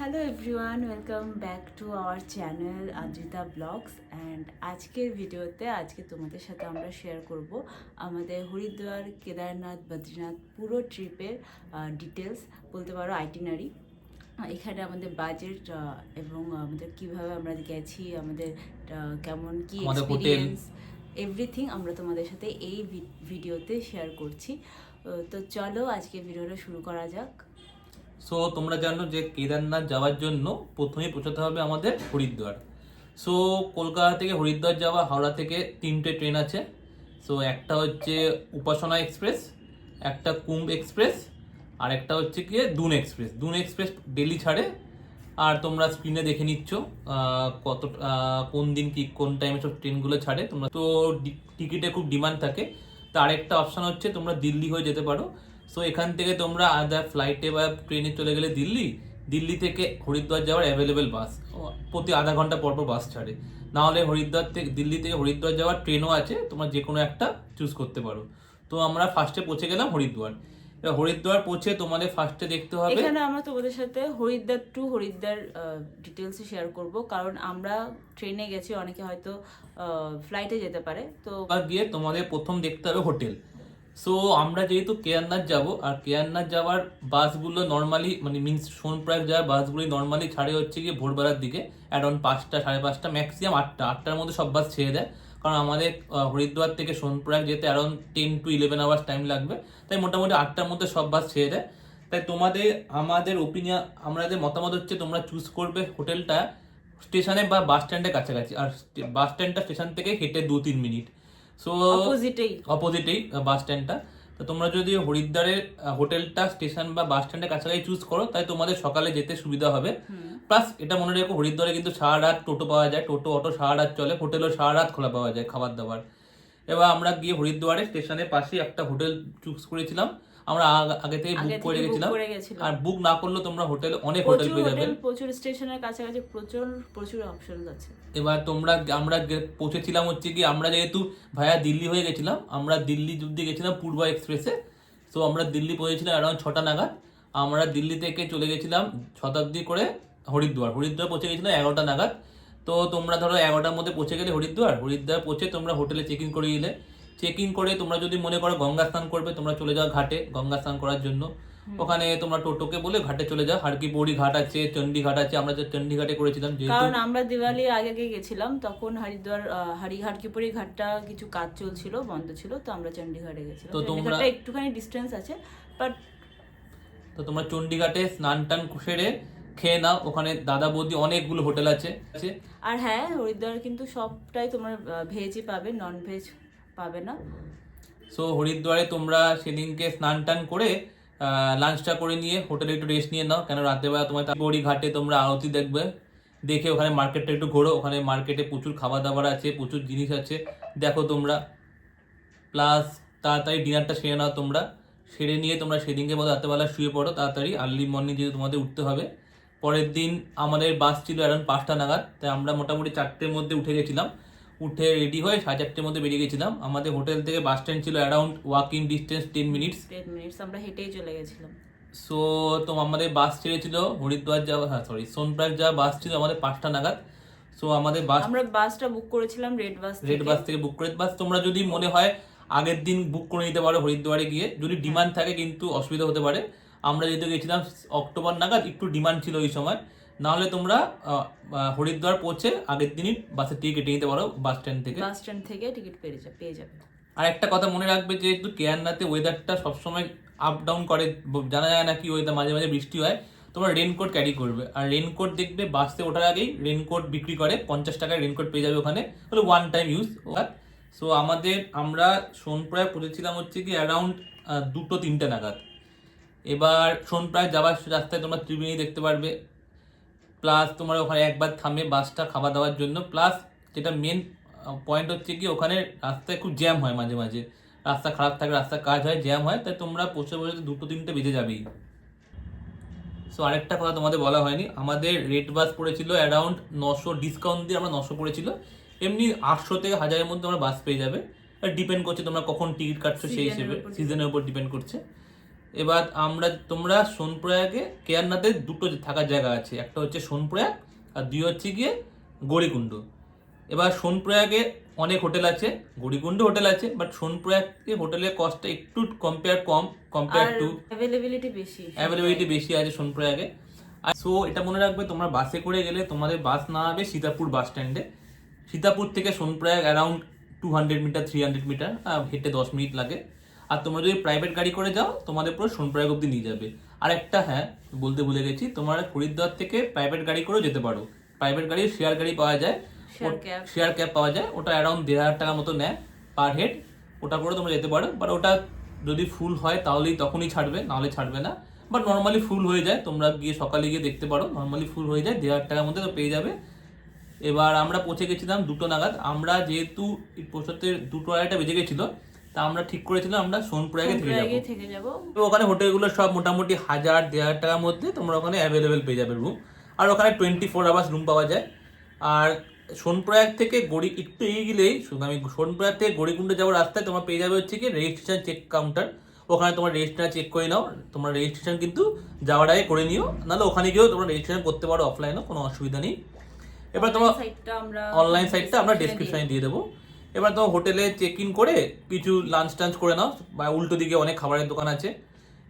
Hello everyone, welcome back to our channel Adrita blogs. And আজকের ভিডিওতে তোমাদের সাথে আমরা শেয়ার করব আমাদের হরিদ্বার, কেদারনাথ, বদ্রীনাথ পুরো ট্রিপের ডিটেলস, বলতে পারো আইটিনারি। এখানে আমাদের বাজেট এবং আমাদের কিভাবে আমরা গেছি, আমাদের কেমন কি এক্সপিরিয়েন্স, এভরিথিং আমরা তোমাদের সাথে এই ভিডিওতে শেয়ার করছি। তো চলো আজকে ভিডিওটা শুরু করা যাক। সো তোমরা জানো যে কেদারনাথ যাওয়ার জন্য প্রথমেই পৌঁছাতে হবে আমাদের হরিদ্বার। সো কলকাতা থেকে হরিদ্বার যাওয়া, হাওড়া থেকে 3টে ট্রেন আছে। সো একটা হচ্ছে উপাসনা এক্সপ্রেস, একটা কুম্ভ এক্সপ্রেস, আর একটা হচ্ছে কি দুন এক্সপ্রেস। দুন এক্সপ্রেস ডেলি ছাড়ে, আর তোমরা স্ক্রিনে দেখে নিচ্ছ কত কোন দিন কি কোন টাইমে সব ট্রেনগুলো ছাড়ে। তোমরা তো টিকিটে খুব ডিমান্ড থাকে। তো আরেকটা অপশন হচ্ছে তোমরা দিল্লি হয়ে যেতে পারো। সো এখান থেকে তোমরা আদার ফ্লাইটে বা ট্রেনে চলে গেলে দিল্লি থেকে হরিদ্বার যাওয়ার অ্যাভেলেবেল বাস প্রতি আধা ঘন্টা পর পর বাস ছাড়ে। না হলে দিল্লি থেকে হরিদ্বার যাওয়ার ট্রেনও আছে, তোমরা যে কোনো একটা চুজ করতে পারো। তো আমরা ফার্স্টে পৌঁছে গেলাম হরিদ্বার। এবার হরিদ্বার পৌঁছে তোমাদের ফার্স্টে দেখতে হবে, এখানে আমরা তোমাদের সাথে Haridwar to Haridwar details share করব, কারণ আমরা ট্রেনে গেছি, অনেকে হয়তো ফ্লাইটে যেতে পারে। তো গিয়ে তোমাদের প্রথম দেখতে হবে হোটেল। সো আমরা যেহেতু কেদারনাথ যাব, আর কেদারনাথ যাওয়ার বাসগুলো নর্মালি মিনস সোনপ্রয়াগ যাওয়ার বাসগুলি নর্মালি ছাড়ে হচ্ছে গিয়ে ভোরবেলার দিকে, অ্যারাউন্ড 5টা, 5:30, ম্যাক্সিমাম 8টার মধ্যে সব বাস ছেড়ে দেয়। কারণ আমাদের হরিদ্বার থেকে সোনপ্রয়াগ যেতে অ্যারাউন্ড 10 to 11 আওয়ার্স টাইম লাগবে, তাই মোটামুটি 8টার মধ্যে সব বাস ছেড়ে দেয়। তাই আমাদের মতামত হচ্ছে তোমরা চুজ করবে হোটেলটা স্টেশনে বা বাস স্ট্যান্ডের কাছাকাছি, আর বাস স্ট্যান্ডটা স্টেশন থেকে হেঁটে 2-3 মিনিট। সো অপোজিটেই বাস স্ট্যান্ডটা। তো তোমরা যদি হরিদ্বারের হোটেলটা স্টেশন বা বাস স্ট্যান্ডের কাছাকাছি চুজ করো, তাই তোমাদের সকালে যেতে সুবিধা হবে। প্লাস এটা মনে রেখো, হরিদ্বারে কিন্তু সারা রাত টোটো পাওয়া যায়, টোটো অটো সারা রাত চলে, হোটেলও সারা রাত খোলা পাওয়া যায় খাবার দাবার। এবার আমরা গিয়ে হরিদ্বারে স্টেশনের পাশে একটা হোটেল চুজ করেছিলাম। আমরা আগে থেকে বুক করে গেছিলাম, আর বুক না করলে তোমরা অনেক হোটেল পেয়ে যাবে। প্রচুর স্টেশনের কাছাকাছি প্রচুর অপশন আছে। এবার আমরা পৌঁছেছিলাম হচ্ছে কি, আমরা যেহেতু ভায়া দিল্লি হয়ে গেছিলাম, আমরা দিল্লি অব্দি গেছিলাম পূর্বা এক্সপ্রেসে। তো আমরা দিল্লি পৌঁছেছিলাম অ্যারাউন্ড 6টা নাগাদ। আমরা দিল্লি থেকে চলে গেছিলাম শতাব্দী করে হরিদ্বার পৌঁছে গেছিলাম 11টা নাগাদ। তো তোমরা ধরো 11টার মধ্যে পৌঁছে গেলে হরিদ্বার পৌঁছে তোমরা হোটেলে চেক ইন করে দিলে। চেক ইন করে তোমরা যদি মনে করো গঙ্গা স্নান করবে, তোমরা চলে যাও ঘাটে গঙ্গা স্নান করার জন্য। ওখানে তোমরা টোটোকে বলে ঘাটে চলে যাও। হারকিপৌড়ি ঘাট আছে, চণ্ডীঘাট আছে। আমরা চণ্ডীঘাটে করেছিলাম, কারণ আমরা দিওয়ালির আগে গেছিলাম, তখন হরিদ্বার হারকিপৌড়ি ঘাটটা কিছু কাজ চলছিল, বন্ধ ছিল, তো আমরা চণ্ডীঘাটে গেছিলাম। তো তোমরা একটুখানি ডিস্টেন্স আছে, বাট তো তোমরা চণ্ডীঘাটে স্নান টান সেরে খেয়ে নাও। ওখানে দাদা বৌদি অনেকগুলো হোটেল আছে। আর হ্যাঁ, হরিদ্বার কিন্তু সবটাই তোমার ভেজই পাবে, নন ভেজ পাবে না। সো হরিদ্বারে তোমরা সেদিনকে স্নান টান করে লাঞ্চটা করে নিয়ে হোটেলে একটু রেস্ট নিয়ে নাও, কেন রাতেরবেলা তোমার বড়ি ঘাটে তোমরা আরতি দেখবে। দেখে ওখানে মার্কেটটা একটু ঘোরো, ওখানে মার্কেটে প্রচুর খাবার দাবার আছে, প্রচুর জিনিস আছে, দেখো তোমরা। প্লাস তাড়াতাড়ি ডিনারটা সেরে নাও তোমরা। সেরে নিয়ে তোমরা সেদিনকে মতো রাতেরবেলা শুয়ে পড়ো তাড়াতাড়ি, আর্লি মর্নিং যেহেতু তোমাদের উঠতে হবে। পরের দিন আমাদের বাস ছিল অ্যারাউন্ড 5টা নাগাদ, তাই আমরা মোটামুটি 4টের মধ্যে উঠে গেছিলাম। উঠে রেডি হয়ে 4:30-র মধ্যে বেরিয়ে গেছিলাম। আমাদের হোটেল থেকে বাস স্ট্যান্ড ছিল অ্যারাউন্ড ওয়াকিং ডিস্টেন্স 10 মিনিটস। আমরা হেঁটেই চলে গেছিলাম। সো তো আমাদের বাস ছেড়েছিল সোনপ্রয়াগ যাওয়া বাস ছিল আমাদের 5টা নাগাদ। সো আমরা বাসটা বুক করেছিলাম রেড বাস থেকে বুক করে। বাস তোমরা যদি মনে হয় আগের দিন বুক করে নিতে পারো হরিদ্বারে গিয়ে, যদি ডিমান্ড থাকে, কিন্তু অসুবিধা হতে পারে। আমরা যেহেতু গেছিলাম অক্টোবর নাগাদ, একটু ডিমান্ড ছিল ওই সময়। নাহলে তোমরা হরিদ্বার পৌঁছে আগের দিনই বাসের টিকিট কেটে নিতে পারো বাস স্ট্যান্ড থেকে টিকিট পেয়ে যাবে। আর একটা কথা মনে রাখবে, যে একটু কেদারনাথে ওয়েদারটা সবসময় আপ ডাউন করে, জানা যায় না কি ওয়েদার, মাঝে মাঝে বৃষ্টি হয়। তোমরা রেনকোট ক্যারি করবে, আর রেনকোট দেখবে বাসে ওঠার আগেই রেনকোট বিক্রি করে, 50 টাকায় রেনকোট পেয়ে যাবে ওখানে, হলো ওয়ান টাইম ইউজ। সো আমরা সোনপ্রয়াগ পৌঁছেছিলাম হচ্ছে কি অ্যারাউন্ড 2-3টে নাগাদ। এবার সোনপ্রয়াগ যাওয়ার রাস্তায় তোমরা ত্রিবেণী দেখতে পারবে। প্লাস তোমার ওখানে একবার থামে বাসটা খাওয়া দাওয়ার জন্য। প্লাস যেটা মেন পয়েন্ট হচ্ছে কি, ওখানে রাস্তায় খুব জ্যাম হয়, মাঝে মাঝে রাস্তা খারাপ থাকে, রাস্তার কাজ হয়, জ্যাম হয়, তাই তোমরা পৌঁছে 2-3টে বেজে যাবেই। সো আরেকটা কথা তোমাদের বলা হয়নি, আমাদের রেট বাস পড়েছিল অ্যারাউন্ড 900, ডিসকাউন্ট দিয়ে আমরা 900 পড়েছিল। এমনি 800 থেকে 1000-এর মধ্যে আমরা বাস পেয়ে যাবে, ডিপেন্ড করছে তোমরা কখন টিকিট কাটছো, সেই হিসেবে সিজনের উপর ডিপেন্ড করছে। এবার তোমরা সোনপ্রয়াগে কেদারনাথের দুটো থাকার জায়গা আছে, একটা হচ্ছে সোনপ্রয়াগ আর দুই হচ্ছে গিয়ে গৌরীকুণ্ড। এবার সোনপ্রয়াগে অনেক হোটেল আছে, গৌরীকুণ্ডে হোটেল আছে, বাট সোনপ্রয়াগে হোটেলের কস্টটা একটু কম্পেয়ার টু অ্যাভেলেবিলিটি বেশি আছে সোনপ্রয়াগে। আর সো এটা মনে রাখবে, তোমরা বাসে করে গেলে তোমাদের বাস না হবে সীতাপুর বাস স্ট্যান্ডে। সীতাপুর থেকে সোনপ্রয়াগ অ্যারাউন্ড 200 মিটার 300 মিটার, হেঁটে 10 মিনিট লাগে। আর তোমরা যদি প্রাইভেট গাড়ি করে যাও তোমাদের পুরো সোনপ্রয়াগ অব্দি নিয়ে যাবে। আর একটা হ্যাঁ বলতে ভুলে গেছি, তোমরা হরিদ্বার থেকে প্রাইভেট গাড়ি করেও যেতে পারো। প্রাইভেট গাড়ি শেয়ার গাড়ি পাওয়া যায়, শেয়ার ক্যাব পাওয়া যায়, ওটা অ্যারাউন্ড 1,500 টাকা মতো নেয় পার হেড। ওটা করে তোমরা যেতে পারো, বাট ওটা যদি ফুল হয় তাহলেই তখনই ছাড়বে, নাহলে ছাড়বে না। বাট নর্মালি ফুল হয়ে যায়, তোমরা গিয়ে সকালে গিয়ে দেখতে পারো, নর্মালি ফুল হয়ে যায়, 1,500 টাকার মধ্যে তো পেয়ে যাবে। এবার আমরা পৌঁছে গেছিলাম 2টো নাগাদ। আমরা যেহেতু পৌঁছাতে 2:30 বেজে গেছিল, তা আমরা ঠিক করেছিলাম আমরা সোনপ্রয়াগে থেকে যাবো। তো ওখানে হোটেলগুলো সব মোটামুটি 1,000-1,500 টাকার মধ্যে তোমরা ওখানে অ্যাভেলেবেল পেয়ে যাবে রুম। আর ওখানে 24 আওয়ার্স রুম পাওয়া যায়। আর সোনপ্রয়াগ থেকে একটু এগিয়ে গেলেই, আমি সোনপ্রয়াগ থেকে গৌরীকুণ্ড যাওয়ার রাস্তায় তোমরা পেয়ে যাবে হচ্ছে কি রেজিস্ট্রেশন চেক কাউন্টার। ওখানে তোমার রেজিস্ট্রেশন চেক করে নাও, তোমরা রেজিস্ট্রেশন কিন্তু যাওয়ার আগে করে নিও, নাহলে ওখানে গিয়েও তোমরা রেজিস্ট্রেশন করতে পারো অফলাইনেও, কোনো অসুবিধা নেই। এবার তোমার অনলাইন সাইটটা আমরা ডেসক্রিপশনে দিয়ে দেবো। এবার তোমার হোটেলে চেক ইন করে কিছু লাঞ্চ টাঞ্চ করে নাও, বা উল্টো দিকে অনেক খাবারের দোকান আছে।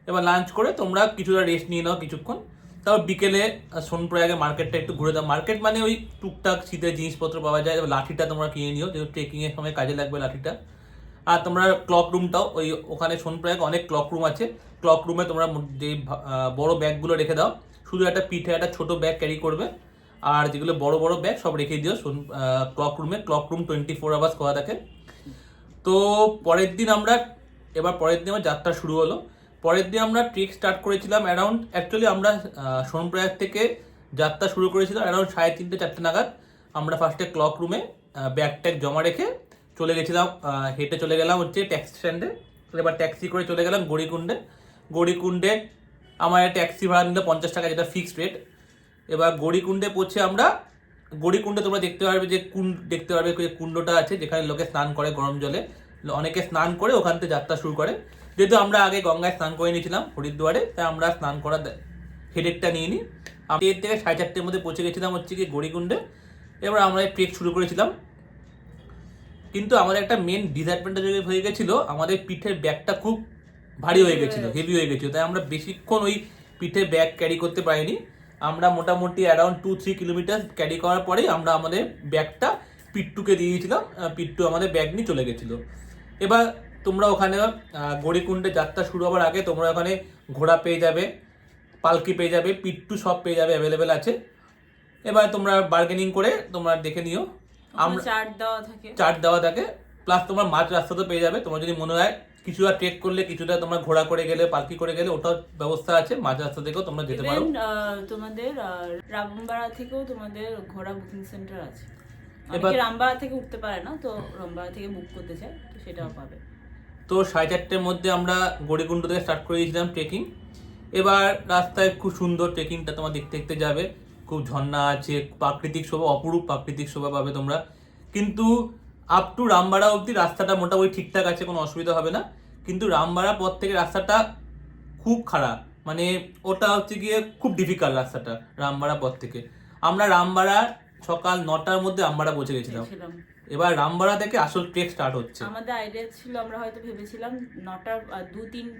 এবার লাঞ্চ করে তোমরা কিছুটা রেস্ট নিয়ে নাও কিছুক্ষণ। তারপর বিকেলে সোনপ্রয়াগে মার্কেটটা একটু ঘুরে দাও। মার্কেট মানে ওই টুকটাক শীতের জিনিসপত্র পাওয়া যায়। এবার লাঠিটা তোমরা কিনে নিও, যেহেতু ট্রেকিংয়ের সময় কাজে লাগবে লাঠিটা। আর তোমরা ক্লক রুমটাও, ওখানে সোনপ্রয়াগে অনেক ক্লক রুম আছে। ক্লক রুমে তোমরা যে বড় ব্যাগগুলো রেখে দাও, শুধু একটা পিঠে একটা ছোট ব্যাগ ক্যারি করবে, আর যেগুলো বড় বড় ব্যাগ সব রেখে দিও ক্লক রুমে। ক্লক রুম 24 আওয়ার্স খোলা থাকে। তো পরের দিন আমার যাত্রা শুরু হলো। পরের দিন আমরা ট্রেক স্টার্ট করেছিলাম অ্যাকচুয়ালি আমরা সোনপ্রয়াগ থেকে যাত্রা শুরু করেছিলাম অ্যারাউন্ড 3:30-4 নাগাদ। আমরা ফার্স্টে ক্লক রুমে ব্যাগ ট্যাগ জমা রেখে চলে গেছিলাম, হেঁটে চলে গেলাম হচ্ছে ট্যাক্সি স্ট্যান্ডে। এবার ট্যাক্সি করে চলে গেলাম গৌরীকুণ্ডে আমার ট্যাক্সি ভাড়া নিল 50 টাকা, যেটা ফিক্সড রেট। এবার গৌরীকুণ্ডে পৌঁছে গৌরীকুণ্ডে তোমরা দেখতে পারবে যে কুণ্ডটা আছে, যেখানে লোকে স্নান করে গরম জলে। অনেকে স্নান করে ওখান থেকে যাত্রা শুরু করে। যেহেতু আমরা আগে গঙ্গায় স্নান করে নিয়েছিলাম হরিদ্বারে, তাই আমরা স্নান করার হেডেকটা নিয়ে নিই। আমি 3 থেকে 4:30 মধ্যে পৌঁছে গেছিলাম হচ্ছে কি গৌরীকুণ্ডে। এবার আমরা ট্রেক শুরু করেছিলাম, কিন্তু আমাদের একটা মেন ডিসঅ্যাডভান্টেজ হয়ে গেছিলো, আমাদের পিঠের ব্যাগটা খুব ভারী হয়ে গেছিলো, হেভি হয়ে গেছিলো। তাই আমরা বেশিক্ষণ ওই পিঠে ব্যাগ ক্যারি করতে পারিনি। আমরা মোটামুটি অ্যারাউন্ড 2-3 কিলোমিটার ক্যারি করার পরেই আমরা আমাদের ব্যাগটা পিট্টুকে দিয়ে দিয়েছিলাম, পিট্টু আমাদের ব্যাগ নিয়ে চলে গেছিলো। এবার তোমরা ওখানে গৌরীকুণ্ডে যাত্রা শুরু হওয়ার আগে তোমরা ওখানে ঘোড়া পেয়ে যাবে, পালকি পেয়ে যাবে, পিট্টু সব পেয়ে যাবে, অ্যাভেলেবেল আছে। এবার তোমরা বার্গেনিং করে তোমরা দেখে নিও। আমরা চার্ট দেওয়া থাকে, প্লাস তোমার মাঝ রাস্তা তো পেয়ে যাবে। তোমার যদি মনে হয় কিছুটা ট্রেক করলে, কিছুটা তোমরা ঘোড়া করে গেলে, পালকি করে গেলে, ওটাও ব্যবস্থা আছে। মাঝ রাস্তা থেকেও তোমরা যেতে পারো। তোমাদের রামবাড়া থেকেও তোমাদের ঘোড়া বুকিং সেন্টার আছে। অনেকে রামবাড়া থেকে উঠতে পারে না, তো রামবাড়া থেকে বুক করতে চায়, তো সেটাও পাবে। তো 4:30 মধ্যে আমরা গৌরীকুণ্ড থেকে স্টার্ট করে দিয়েছিলাম ট্রেকিং। এবার রাস্তায় খুব সুন্দর ট্রেকিংটা তোমার দেখতে দেখতে যাবে, খুব ঝর্ণা আছে, প্রাকৃতিক শোভা, অপরূপ প্রাকৃতিক শোভা পাবে তোমরা। কিন্তু আপ টু রামবাড়া অবধি রাস্তাটা মোটামুটি ঠিকঠাক আছে, কোনো অসুবিধা হবে না। কিন্তু রামবাড়া পর থেকে রাস্তাটা খুব খারাপ, মানে ওটা হচ্ছে গিয়ে খুব ডিফিকাল্ট রাস্তাটা রামবাড়া পর থেকে। আমরা রামবাড়া সকাল 9টার মধ্যে রামবাড়া পৌঁছে গেছিলাম। এবার রামবাড়া থেকে আসল ট্রেক স্টার্ট হচ্ছে। আমাদের আইডিয়া ছিল, আমরা হয়তো ভেবেছিলাম 9টার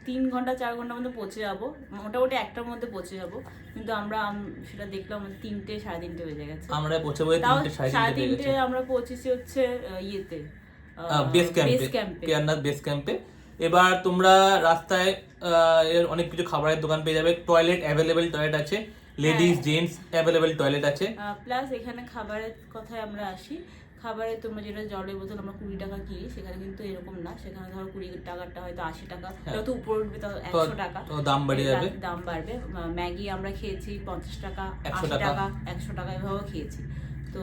3 ঘন্টা 4 ঘন্টার মধ্যে পৌঁছে যাবো, মোটামুটি 1টার মধ্যে পৌঁছে যাবো। কিন্তু আমরা সেটা দেখলাম 3টে 3:30 বেজে গেছে। আমরা পৌঁছে 3:30 আমরা পৌঁছেছি হচ্ছে ইয়েতে বেস ক্যাম্পে, কেদারনাথ বেস ক্যাম্পে। এবার তোমরা রাস্তায় অনেক কিছু খাবারের দোকান পেয়ে যাবে, টয়লেট অ্যাভেলেবেল টয়লেট আছে, লেডিস জেন্টস অ্যাভেলেবেল টয়লেট আছে। প্লাস এখানে খাবারের কথায় আমরা আসি, খাবারে তোমরা যেটা জলের বোতল আমরা 20 টাকা কিনি, সেখানে কিন্তু এরকম না। সেখানে ধরো 20 টাকাটা হয়তো 80 টাকা, যত উপর উঠবে তত 100 টাকা দাম বাড়বে। ম্যাগি আমরা খেয়েছি 50 টাকা, 80 টাকা, 100 টাকা এভাবে খেয়েছি। তো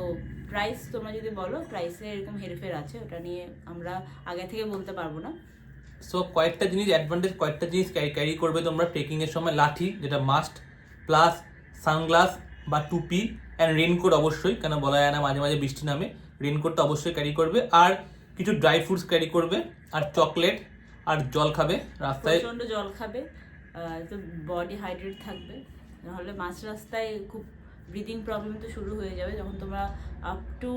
প্রাইস তোমরা যদি বলো, প্রাইসে এরকম হেরফের আছে, ওটা নিয়ে আমরা আগে থেকে বলতে পারবো না। সো কয়েকটা জিনিস ক্যারি করবে তোমরা ট্রেকিং এর সময়। লাঠি, যেটা মাস্ট, প্লাস সানগ্লাস বা টুপি, অ্যান্ড রেনকোট অবশ্যই, কেন বলা যায় না মাঝে মাঝে বৃষ্টি নামে। রেনকোটটা অবশ্যই ক্যারি করবে। আর কিছু ড্রাই ফ্রুটস ক্যারি করবে, আর চকলেট, আর জল খাবে রাস্তায়, প্রচন্ড জল খাবে। তো বডি হাইড্রেট থাকবে। নাহলে মাঝ রাস্তায় খুব ব্রিদিং প্রবলেম তো শুরু হয়ে যাবে। যখন তোমরা আপ টু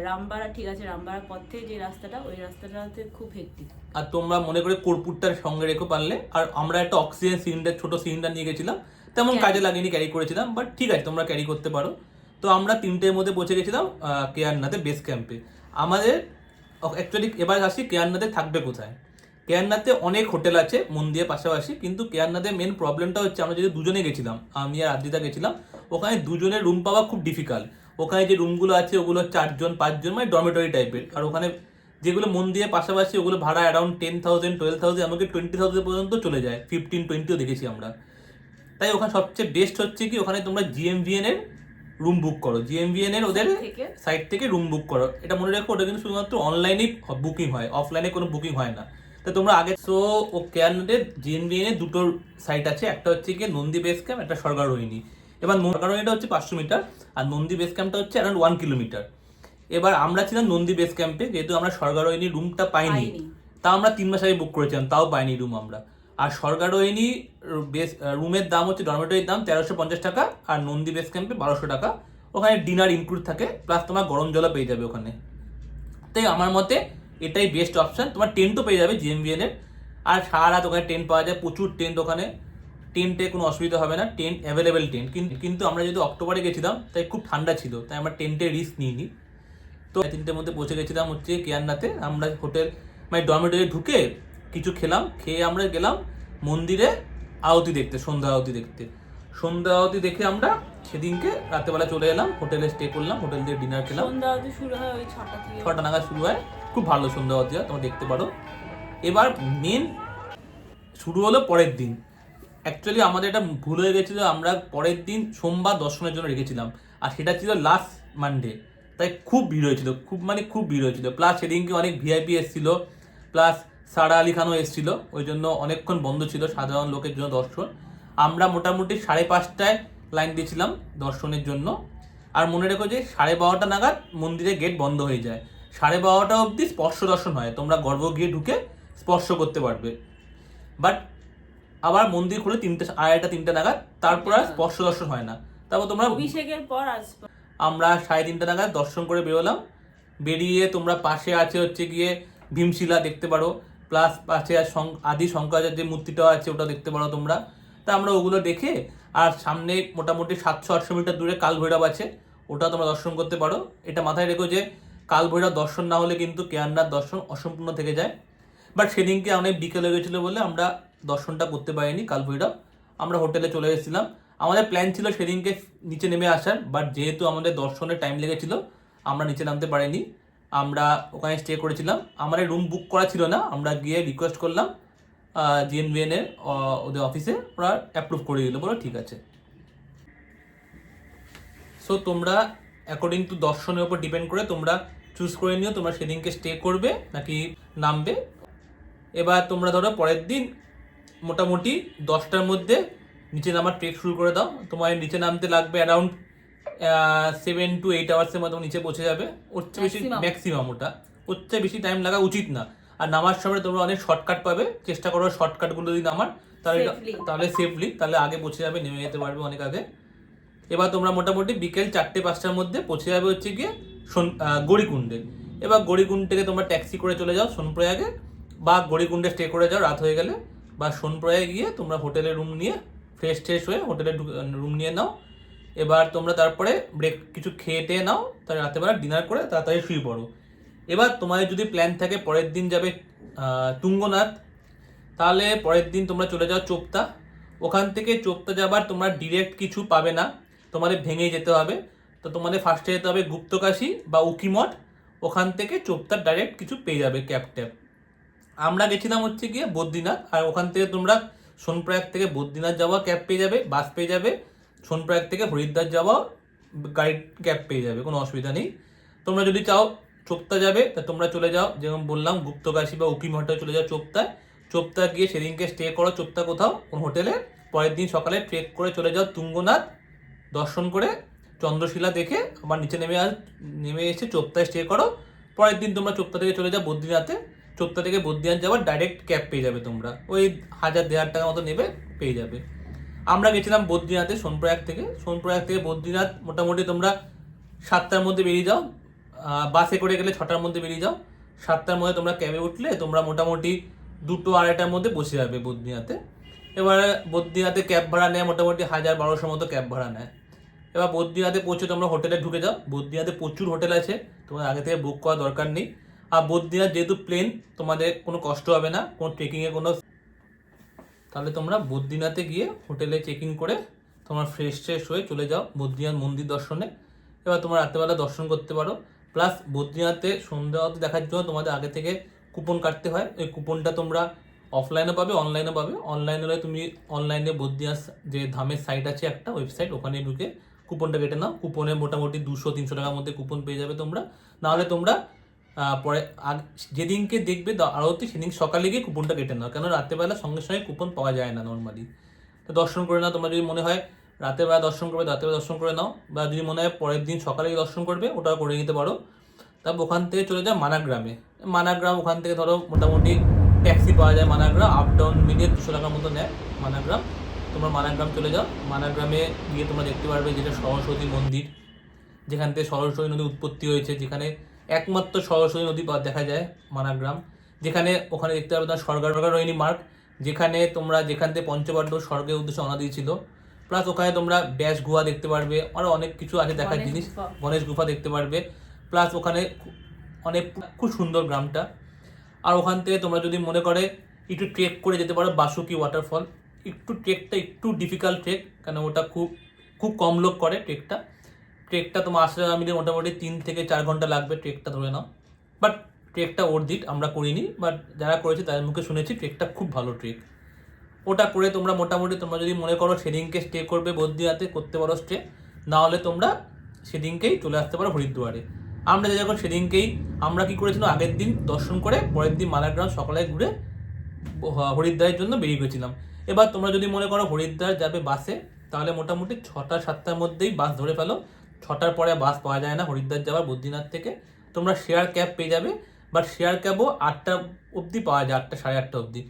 রামবাড়া, ঠিক আছে রামবাড়ার পর থেকে যে রাস্তাটা, ওই রাস্তাটাতে খুব হেক্টিক। আর তোমরা মনে করে কর্পূরটার সঙ্গে রেখো পারলে। আর আমরা একটা অক্সিজেন সিলিন্ডার, ছোট সিলিন্ডার নিয়ে গেছিলাম, তেমন কাজে লাগেনি, ক্যারি করেছিলাম, বাট ঠিক আছে তোমরা ক্যারি করতে পারো। তো আমরা 3টের মধ্যে পৌঁছে গেছিলাম কেদারনাথে বেস ক্যাম্পে। আমাদের অ্যাকচুয়ালি এবার আসি কেদারনাথে থাকবে কোথায়। কেদারনাথে অনেক হোটেল আছে মন্দিরের পাশাপাশি, কিন্তু কেদারনাথে মেন প্রবলেমটা হচ্ছে আমরা যদি দুজনে গেছিলাম, আমি আর আদ্রিতা গেছিলাম, ওখানে দুজনের রুম পাওয়া খুব ডিফিকাল্ট। ওখানে যে রুমগুলো আছে ওগুলো 4জন 5জন, মানে ডরমেটরি টাইপের। আর ওখানে যেগুলো মন্দিরের পাশাপাশি ওগুলো ভাড়া অ্যারাউন্ড 10,000 12,000, এমনকি 20,000 পর্যন্ত চলে যায়, 15-20ও দেখেছি আমরা। তাই ওখানে সবচেয়ে বেস্ট হচ্ছে কি, ওখানে তোমরা জিএমভিএন এর রুম বুক করো, জিএমভিএন এর ওদের সাইট থেকে রুম বুক করো। এটা মনে রাখো, ওটা কিন্তু শুধুমাত্র অনলাইনেই বুকিং হয়, অফলাইনে কোনো বুকিং হয় না। তো তোমরা আগে ও কেয়ারনাথের জিএমভিএন এর দুটো সাইট আছে, একটা হচ্ছে গিয়ে নন্দী বেস ক্যাম্প, একটা স্বর্গারোহিণী। এবার স্বর্গারোহিণীটা হচ্ছে 500 মিটার, আর নন্দী বেস ক্যাম্পটা হচ্ছে অ্যারাউন্ড 1 কিলোমিটার। এবার আমরা ছিলাম নন্দী বেস ক্যাম্পে, যেহেতু আমরা স্বর্গারোহিণী রুমটা পাইনি, তা আমরা 3 মাস আগে বুক করেছিলাম, তাও পাইনি রুম আমরা। আর স্বর্গারোহিণী বেস রুমের দাম হচ্ছে, ডরমেটরির দাম 1350 টাকা, আর নন্দী বেস ক্যাম্পে 1200 টাকা। ওখানে ডিনার ইনক্লুড থাকে, প্লাস তোমার গরম জলও পেয়ে যাবে ওখানে। তাই আমার মতে এটাই বেস্ট অপশন। তোমার টেন্টও পেয়ে যাবে জিএমভিএন এর, আর সারা রাত ওখানে টেন্ট পাওয়া যায়, প্রচুর টেন্ট ওখানে, টেন্টে কোনো অসুবিধা হবে না, টেন্ট অ্যাভেলেবেল টেন্ট। কিন্তু আমরা যেহেতু অক্টোবরে গেছিলাম, তাই খুব ঠান্ডা ছিল, তাই আমরা টেন্টের রিস্ক নিইনি। তো 3টের মধ্যে পৌঁছে গেছিলাম হচ্ছে কেদারনাথে। আমরা হোটেল মানে ডরমেটরি ঢুকে কিছু খেলাম, খেয়ে আমরা গেলাম মন্দিরে আরতি দেখতে, সন্ধ্যা আরতি দেখতে। সন্ধ্যা আরতি দেখে আমরা সেদিনকে রাতেবেলা চলে এলাম, হোটেলে স্টে করলাম, হোটেল দিয়ে ডিনার খেলাম। সন্ধ্যা আরতি শুরু হয় ওই 6টা থেকে, 6টা নাগাদ শুরু হয়, খুব ভালো সন্ধ্যা আরতি হয়, তোমরা দেখতে পারো। এবার মেন শুরু হলো পরের দিন। অ্যাকচুয়ালি আমাদের এটা ভুল হয়ে গেছিলো, আমরা পরের দিন সোমবার দর্শনের জন্য রেখেছিলাম, আর সেটা ছিল লাস্ট মানডে। তাই খুব ভিড় হয়েছিল, খুব ভিড় হয়েছিল। প্লাস সেদিনকে অনেক ভিআইপি এসেছিল, প্লাস সারা আলি খানও এসেছিল, ওই জন্য অনেকক্ষণ বন্ধ ছিল সাধারণ লোকের জন্য দর্শন। আমরা মোটামুটি 5:30টায় লাইন দিয়েছিলাম দর্শনের জন্য। আর মনে রেখো যে 12:30 নাগাদ মন্দিরের গেট বন্ধ হয়ে যায়, 12:30 অবধি স্পর্শ দর্শন হয়, তোমরা গর্ভ গিয়ে ঢুকে স্পর্শ করতে পারবে। বাট আবার মন্দির খুলে 2:30 নাগাদ, তারপর আর স্পর্শ দর্শন হয় না। তারপর তোমরা অভিষেকের পর আসবে। আমরা 3:30 নাগাদ দর্শন করে বেরোলাম। বেরিয়ে তোমরা পাশে আছে হচ্ছে গিয়ে ভীমশিলা দেখতে পারো, প্লাস পাশে আদি শঙ্করাচার্যের মূর্তিটাও আছে, ওটা দেখতে পারো তোমরা। তা আমরা ওগুলো দেখে, আর সামনে মোটামুটি 700-800 মিটার দূরে কাল ভৈরব আছে, ওটা তোমরা দর্শন করতে পারো। এটা মাথায় রেখো যে কাল ভৈরব দর্শন না হলে কিন্তু কেদারনাথ দর্শন অসম্পূর্ণ থেকে যায়। বাট সেদিনকে অনেক বিকেল হয়ে গেছিলো বলে আমরা দর্শনটা করতে পারিনি কাল ভৈরব। আমরা হোটেলে চলে এসেছিলাম। আমাদের প্ল্যান ছিল সেদিনকে নিচে নেমে আসার, বাট যেহেতু আমাদের দর্শনের টাইম লেগেছিল, আমরা নিচে নামতে পারিনি, আমরা ওখানে স্টে করেছিলাম। আমাদের রুম বুক করা ছিল না, আমরা গিয়ে রিকোয়েস্ট করলাম জিএনভিএন এর ওদের অফিসে, ওরা অ্যাপ্রুভ করে দিল, বলো ঠিক আছে। সো তোমরা অ্যাকর্ডিং টু দর্শনের উপর ডিপেন্ড করে তোমরা চুজ করে নিও তোমরা সেদিনকে স্টে করবে নাকি নামবে। এবার তোমরা ধরো পরের দিন মোটামুটি 10টার মধ্যে নিচে নামার ট্রেক শুরু করে দাও। তোমার নিচে নামতে লাগবে অ্যারাউন্ড 7 to 8 আওয়ার্সের মধ্যে নিচে পৌঁছে যাবে। ওর চেয়ে বেশি ম্যাক্সিমাম, ওর চেয়ে বেশি টাইম লাগা উচিত না। আর নামার সময় তোমরা অনেক শর্টকাট পাবে, চেষ্টা করো শর্টকাটগুলো দিয়ে নামার, তাহলে সেফলি, তাহলে আগে পৌঁছে যাবে, নেমে যেতে পারবে অনেক আগে। এবার তোমরা মোটামুটি বিকেল 4-5টার মধ্যে পৌঁছে যাবে হচ্ছে গিয়ে গৌরীকুণ্ডে। এবার গৌরীকুণ্ড থেকে তোমরা ট্যাক্সি করে চলে যাও সোনপ্রয়াগে, বা গৌরীকুণ্ডে স্টে করে যাও রাত হয়ে গেলে, বা সোনপ্রয়াগে গিয়ে তোমরা হোটেলে রুম নিয়ে ফ্রেশ হয়ে হোটেলে রুম নিয়ে নাও। এবার তোমরা তারপরে কিছু খেয়ে টেয়ে নাও, তার রাতেবেলা ডিনার করে তাড়াতাড়ি শুয়ে পড়ো। এবার তোমাদের যদি প্ল্যান থাকে পরের দিন যাবে তুঙ্গনাথ, তাহলে পরের দিন তোমরা চলে যাও চোপতা। ওখান থেকে চোপতা যাবার তোমরা ডিরেক্ট কিছু পাবে না, তোমাদের ভেঙেই যেতে হবে। তো তোমাদের ফার্স্টে যেতে হবে গুপ্তকাশী বা উকিমঠ, ওখান থেকে চোপতার ডাইরেক্ট কিছু পেয়ে যাবে ক্যাব ট্যাব। আমরা গেছিলাম হচ্ছে গিয়ে বদ্রীনাথ, আর ওখান থেকে তোমরা সোনপ্রয়াগ থেকে বদ্রীনাথ যাওয়া ক্যাব পেয়ে যাবে, বাস পেয়ে যাবে। সোনপ্রয়াগ থেকে হরিদ্বার যাওয়া গাড়ি ক্যাব পেয়ে যাবে, কোনো অসুবিধা নেই। তোমরা যদি চাও চোপতা যাবে, তা তোমরা চলে যাও, যেমন বললাম গুপ্তকাশী বা উকিমঠে চলে যাও চোপতায়। চোপতা গিয়ে সেদিনকে স্টে করো চোপতা কোথাও কোন হোটেলে। পরের দিন সকালে ট্রেক করে চলে যাও তুঙ্গনাথ, দর্শন করে চন্দ্রশিলা দেখে আবার নিচে নেমে এসে চোপতায় স্টে করো। পরের দিন তোমরা চোপতা থেকে চলে যাও বদ্রীনাথে। চোপতা থেকে বদ্রীনাথ যাওয়ার ডাইরেক্ট ক্যাব পেয়ে যাবে তোমরা, ওই 1000-1500 টাকা মতো নেবে, পেয়ে যাবে। আমরা গেছিলাম বদ্রীনাথে সোনপ্রয়াগ থেকে বদ্রীনাথ মোটামুটি তোমরা 7টার মধ্যে বেরিয়ে যাও, বাসে করে গেলে 6টার মধ্যে বেরিয়ে যাও, 7টার মধ্যে তোমরা ক্যাবে উঠলে তোমরা মোটামুটি 2-2:30টার মধ্যে বসে যাবে বদ্রীনাথে। এবার বদ্রীনাথে ক্যাব ভাড়া নেয় মোটামুটি 1000-1200 মতো ক্যাব ভাড়া নেয়। এবার বদ্রীনাথে পৌঁছে তোমরা হোটেলে ঢুকে যাও। বদ্রীনাথে প্রচুর হোটেল আছে, তোমার আগে থেকে বুক করার দরকার নেই। আর বদ্রীনাথ যেহেতু প্লেন, তোমাদের কোনো কষ্ট হবে না, কোনো ট্রেকিংয়ে কোনো, তাহলে তোমরা বদ্রীনাথে গিয়ে হোটেলে চেক ইন করে তোমার ফ্রেশ হয়ে চলে যাও বদ্রীনাথ মন্দির দর্শনে। এবার তোমরা রাত্রেবেলা দর্শন করতে পারো। প্লাস বদ্রীনাথে সন্ধ্যা আরতি দেখার জন্য তোমাদের আগে থেকে কুপন কাটতে হয়। ওই কুপনটা তোমরা অফলাইনে পাবে, অনলাইনে পাবে। অনলাইনে হলে তুমি অনলাইনে বদ্রীনাথ যে ধামের সাইট আছে একটা ওয়েবসাইট, ওখানে ঢুকে কুপনটা কেটে নাও। কুপনে মোটামুটি 200-300 টাকার মধ্যে কুপন পেয়ে যাবে তোমরা। নাহলে তোমরা পরে যেদিনকে দেখবে আরতি সেদিন সকালে গিয়ে কুপনটা কেটে নাও, কেন রাতেরবেলা সঙ্গে সঙ্গে কুপন পাওয়া যায় না নর্মালি। তো দর্শন করে নাও, তোমার যদি মনে হয় রাতেরবেলা দর্শন করবে রাতেরবেলা দর্শন করে নাও, বা যদি মনে হয় পরের দিন সকালে গিয়ে দর্শন করবে ওটাও করে নিতে পারো। তারপর ওখান থেকে চলে যাও মানাগ্রামে। মানাগ্রাম ওখান থেকে ধরো মোটামুটি ট্যাক্সি পাওয়া যায় মানাগ্রাম, আপ ডাউন মিলিয়ে 200 টাকার মতো নেয় মানাগ্রাম। তোমরা মানাগ্রাম চলে যাও। মানাগ্রামে গিয়ে তোমরা দেখতে পারবে যেটা সরস্বতী মন্দির, যেখান থেকে সরস্বতী নদী উৎপত্তি হয়েছে, যেখানে একমাত্র সরস্বতী নদী দেখা যায় মানাগ্রাম। যেখানে ওখানে দেখতে পাবে তোমার স্বর্গারোহিণী মার্গ, যেখানে তোমরা যেখান থেকে পঞ্চপাণ্ডব স্বর্গের উদ্দেশ্যে রওনা দিয়েছিল। প্লাস ওখানে তোমরা ব্যাস গুহা দেখতে পারবে, আরও অনেক কিছু আছে দেখার জিনিস, গণেশ গুফা দেখতে পারবে। প্লাস ওখানে অনেক খুব সুন্দর গ্রামটা। আর ওখান থেকে তোমরা যদি মনে করে একটু ট্রেক করে যেতে পারো বাসুকি ওয়াটারফল। ট্রেকটা একটু ডিফিকাল্ট ট্রেক, কারণ ওটা খুব খুব কম লোক করে ট্রেকটা তোমার আসতে মিলে মোটামুটি 3 থেকে 4 ঘন্টা লাগবে ট্রেকটা ধরে নাও। বাট ট্রেকটা ওর্থ ইট, আমরা করিনি, বাট যারা করেছে তাদের মুখে শুনেছি ট্রেকটা খুব ভালো ট্রেক। ওটা করে তোমরা মোটামুটি তোমরা যদি মনে করো সেদিনকে স্টে করবে বদ্রীনাথে, করতে পারো স্টে। না হলে তোমরা সেদিনকেই চলে আসতে পারো হরিদ্বারে। আমরা যখন সেদিনকেই আমরা কি করেছিলাম, আগের দিন দর্শন করে পরের দিন মালাগ্রাম সকালে ঘুরে হরিদ্বারের জন্য বেরিয়ে গেছিলাম। এবার তোমরা যদি মনে করো হরিদ্বার যাবে বাসে, তাহলে মোটামুটি 6টা-7টার মধ্যেই বাস ধরে ফেলো। 6টার পরে বাস পাওয়া যায় না হরিদ্বার যাওয়ার বদ্রীনাথ থেকে। তোমরা শেয়ার ক্যাব পেয়ে যাবে, বাট শেয়ার ক্যাবও 8টা অবধি পাওয়া যায়, 8টা-8:30 অবধি।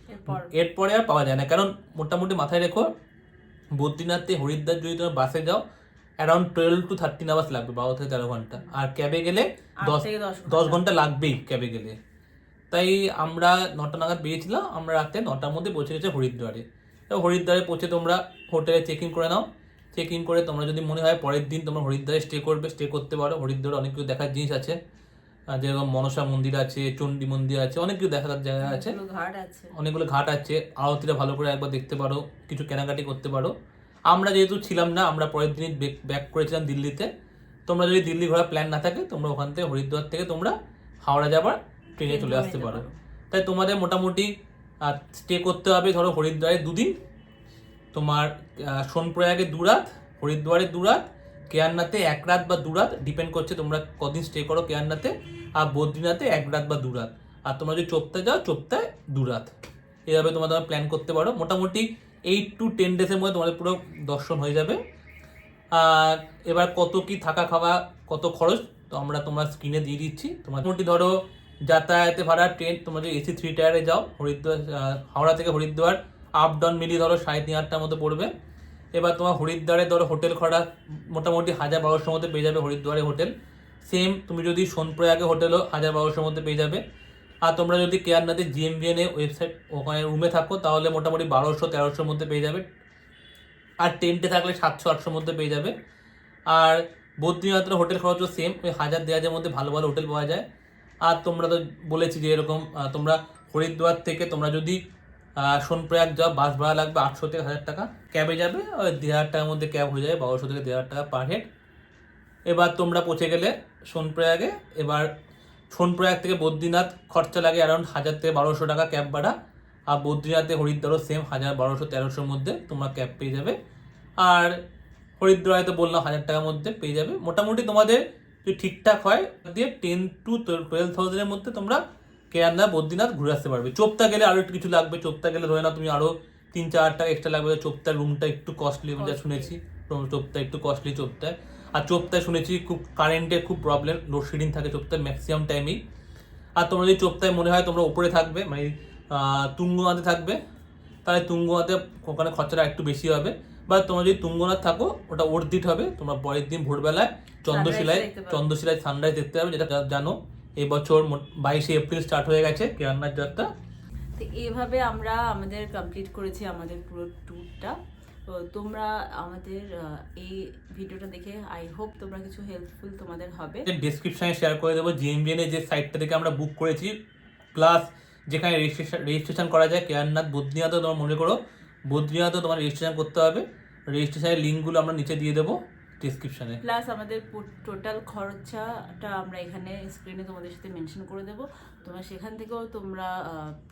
এরপরে আর পাওয়া যায় না, কারণ মোটামুটি মাথায় রেখো বদ্রীনাথে হরিদ্বার যদি তোমার বাসে যাও অ্যারাউন্ড 12-13 আওয়ার্স লাগবে, 12 থেকে 13 ঘন্টা। আর ক্যাবে গেলে 10 ঘন্টা লাগবেই ক্যাবে গেলে। তাই আমরা 9টা নাগাদ বেরিয়েছিলাম, আমরা রাতে 9টার মধ্যে পৌঁছে গেছি হরিদ্বারে। তো হরিদ্বারে পৌঁছে তোমরা হোটেলে চেক ইন করে নাও। চেক ইন করে তোমরা যদি মনে হয় পরের দিন তোমরা হরিদ্বারে স্টে করতে পারো। হরিদ্বারে অনেক কিছু দেখার জিনিস আছে, যেরকম মনসা মন্দির আছে, চণ্ডী মন্দির আছে, অনেক কিছু দেখার জায়গা আছে, অনেকগুলো ঘাট আছে। আরতিটা ভালো করে একবার দেখতে পারো, কিছু কেনাকাটি করতে পারো। আমরা যেহেতু ছিলাম না, আমরা পরের দিনই ব্যাক করেছিলাম দিল্লিতে। তোমরা যদি দিল্লি ঘোরার প্ল্যান না থাকে, তোমরা ওখান থেকে হরিদ্বার থেকে তোমরা হাওড়া যাবার ট্রেনে চলে আসতে পারো। তাই তোমাদের মোটামুটি স্টে করতে হবে ধরো হরিদ্বারে 2 দিন, তোমার সোনপ্রয়াগে 2 রাত, হরিদ্বারে 2 রাত, কেদারনাথে 1 রাত বা 2 রাত, ডিপেন্ড করছে তোমরা কদিন স্টে করো কেদারনাথে। আর বদ্রীনাথে 1 রাত বা 2 রাত। আর তোমরা যদি চোপতায় যাও, চোপতায় 2 রাত। এভাবে তোমরা প্ল্যান করতে পারো। মোটামুটি 8-10 ডেজের মধ্যে তোমাদের পুরো দর্শন হয়ে যাবে। আর এবার কত কি থাকা খাওয়া কত খরচ তো তোমরা স্ক্রিনে দিয়ে দিচ্ছি। তোমার মোটামুটি ধরো যাতায়াতে ভাড়া ট্রেন, তোমরা যদি AC 3 টায়ারে যাও হরিদ্বার, হাওড়া থেকে হরিদ্বার আপ ডাউন মিলিয়ে ধরো 3.5-4টার মতো পড়বে। এবার তোমার হরিদ্বারে ধরো হোটেল খরা মোটামুটি 1000-1200 মধ্যে পেয়ে যাবে হরিদ্বারে হোটেল। সেম তুমি যদি সোনপ্রয়াগে হোটেলও 1000-1200 মধ্যে পেয়ে যাবে। আর তোমরা যদি কেদারনাথের GMVN ওয়েবসাইট ওখানে রুমে থাকো, তাহলে মোটামুটি 1200-1300 মধ্যে পেয়ে যাবে। আর টেন্টে থাকলে 700-800 মধ্যে পেয়ে যাবে। আর বদ্রীনাথের হোটেল খরচও সেম, ওই 1000-2000 মধ্যে ভালো ভালো হোটেল পাওয়া যায়। আর তোমরা তো বলেছি যে এরকম তোমরা হরিদ্বার থেকে তোমরা যদি সোনপ্রয়াগ যাও, বাস ভাড়া লাগবে 800 থেকে 1000 টাকা। ক্যাবে যাবে ওই 2000 টাকার মধ্যে ক্যাব হয়ে যাবে, 1200 থেকে 2000 টাকা পার হেড। এবার তোমরা পৌঁছে গেলে সোনপ্রয়াগে। এবার সোনপ্রয়াগ থেকে বদ্রীনাথ খরচা লাগে অ্যারাউন্ড 1000 থেকে 1200 টাকা ক্যাব ভাড়া। আর বদ্রীনাথে হরিদ্বারও সেম 1000-1200-1300 মধ্যে তোমরা ক্যাব পেয়ে যাবে। আর হরিদ্বারে তো বললাম 1000 টাকার মধ্যে পেয়ে যাবে। মোটামুটি তোমাদের যদি ঠিকঠাক হয় দিয়ে 10,000-12,000 মধ্যে তোমরা কেদারনাথ বদ্রীনাথ ঘুরে আসতে পারবে। চোপতা গেলে আরও একটু কিছু লাগবে, চোপতা গেলে ধরে না তুমি আরও 3-4 টাকা এক্সট্রা লাগবে। চোপতার রুমটা একটু কস্টলি, আমি যা শুনেছি চোপতা একটু কস্টলি চোপতায়। আর চোপতায় শুনেছি খুব কারেন্টের খুব প্রবলেম, লোডশেডিং থাকে চোপতায় ম্যাক্সিমাম টাইমেই। আর তোমরা যদি চোপতায় মনে হয় তোমরা উপরে থাকবে মানে তুঙ্গনাথে থাকবে, তাহলে তুঙ্গনাথে ওখানে খরচাটা একটু বেশি হবে। বা তোমরা যদি তুঙ্গনাথ থাকো ওটা অর্ধিট হবে, তোমরা পরের দিন ভোরবেলায় চন্দ্রশিলায় সানরাইজ দেখতে পাবে, যেটা জানো এই বছর 22শে এপ্রিল স্টার্ট হয়ে গেছে কেদারনাথ যাত্রা। তো এইভাবে আমরা আমাদের কমপ্লিট করেছি আমাদের পুরো ট্যুরটা। তো তোমরা আমাদের এই ভিডিওটা দেখে আই হোপ তোমরা কিছু হেল্পফুল তোমাদের হবে। ডেসক্রিপশনে শেয়ার করে দেবো জিএমবিএন এর যে সাইটটা থেকে আমরা বুক করেছি, প্লাস যেখানে রেজিস্ট্রেশন করা যায় কেদারনাথ বদ্রীনাথও তোমার মনে করো বদ্রীনাথও তোমার রেজিস্ট্রেশন করতে হবে, রেজিস্ট্রেশনের লিঙ্কগুলো আমরা নিচে দিয়ে দেবো ডেসক্রিপশনে। প্লাস আমাদের টোটাল খরচাটা আমরা এখানে স্ক্রিনে তোমাদের সাথে মেনশন করে দেবো, তোমরা সেখান থেকেও তোমরা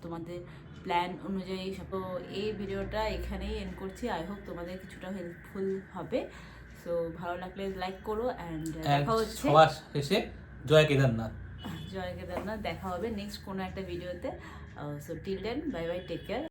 তোমাদের প্ল্যান অনুযায়ী। তো এই ভিডিওটা এখানেই এন্ড করছি, আই হোপ তোমাদের কিছুটা হেল্পফুল হবে। সো ভালো লাগলে লাইক করো অ্যান্ড দেখা হচ্ছে সবার শেষে জয় কেদারনাথ। জয় কেদারনাথ। দেখা হবে নেক্সট কোনো একটা ভিডিওতে। So till then bye bye, take care.